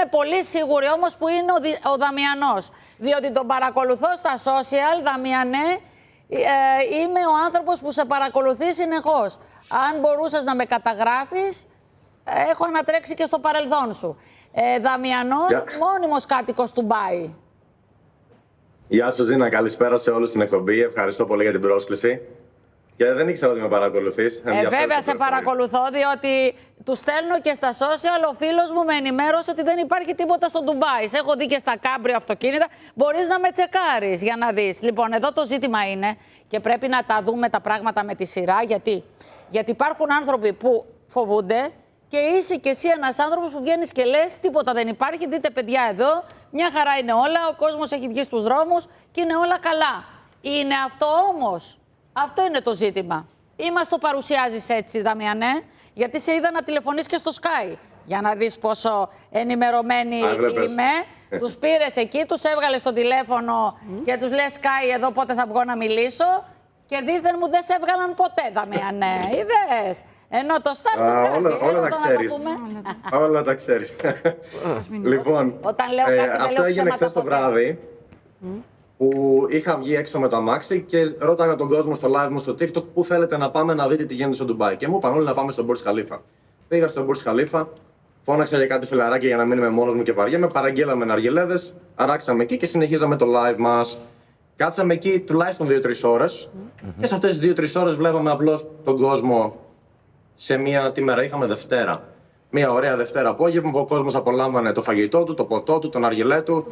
είμαι πολύ σίγουρη όμως που είναι ο Δαμιανός. Διότι τον παρακολουθώ στα social, Δαμιανέ, είμαι ο άνθρωπος που σε παρακολουθεί συνεχώς. Αν μπορούσες να με καταγράφεις, έχω ανατρέξει και στο παρελθόν σου. Δαμιανός, μόνιμος κάτοικος του Ντουμπάι. Γεια σου Ζήνα, καλησπέρα σε όλους στην εκπομπή. Ευχαριστώ πολύ για την πρόσκληση. Και δεν ήξερα ότι με παρακολουθείς. Βέβαια σε παρακολουθώ, διότι του στέλνω και στα social. Ο φίλος μου με ενημέρωσε ότι δεν υπάρχει τίποτα στο Ντουμπάι. Σε έχω δει και στα κάμπριο αυτοκίνητα. Μπορείς να με τσεκάρεις για να δεις. Λοιπόν, εδώ το ζήτημα είναι και πρέπει να τα δούμε τα πράγματα με τη σειρά. Γιατί υπάρχουν άνθρωποι που φοβούνται και είσαι κι εσύ ένας άνθρωπος που βγαίνεις και λες τίποτα δεν υπάρχει. Δείτε, παιδιά, εδώ μια χαρά είναι όλα. Ο κόσμος έχει βγει στους δρόμους και είναι όλα καλά. Είναι αυτό όμως. Αυτό είναι το ζήτημα. Ή μας το παρουσιάζεις έτσι, Δαμιανέ, γιατί σε είδα να τηλεφωνείς και στο Sky. Για να δεις πόσο ενημερωμένη είμαι. Τους πήρες εκεί, τους έβγαλες στο τηλέφωνο και τους λες Sky, εδώ πότε θα βγω να μιλήσω. Και δίθεν μου δεν σε έβγαλαν ποτέ, Δαμιανέ. Είδες. Ενώ το Star σε βγάζει. Όλα τα ξέρεις. Όλα τα ξέρεις. Λοιπόν, αυτό έγινε χθες το βράδυ. Που είχα βγει έξω με το αμάξι και ρώταγα τον κόσμο στο live μου στο TikTok πού θέλετε να πάμε να δείτε τι γίνεται στο Ντουμπάι. Και μου είπαν όλοι να πάμε στον Burj Khalifa. Πήγα στον Burj Khalifa, φώναξα για κάτι φιλαράκι για να μην είμαι μόνος μου και βαριέμαι. Παραγγείλαμε ναργιλέδες, αράξαμε εκεί και συνεχίζαμε το live μας. Κάτσαμε εκεί τουλάχιστον 2-3 ώρες. Και σε αυτές τις 2-3 ώρες βλέπαμε απλώς τον κόσμο σε μία. Τι μέρα είχαμε, Δευτέρα. Μία ωραία Δευτέρα απόγευμα που ο κόσμος απολάμβανε το φαγητό του, το ποτό του, τον αργιλέ του.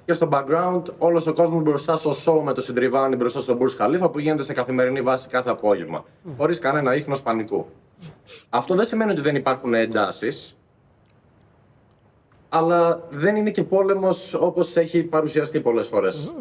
Και στο background, όλος ο κόσμος μπροστά στο show με το συντριβάνι μπροστά στο Burj Khalifa που γίνεται σε καθημερινή βάση κάθε απόγευμα. Χωρίς κανένα ίχνος πανικού. Αυτό δεν σημαίνει ότι δεν υπάρχουν εντάσεις, αλλά δεν είναι και πόλεμος όπως έχει παρουσιαστεί πολλές φορές.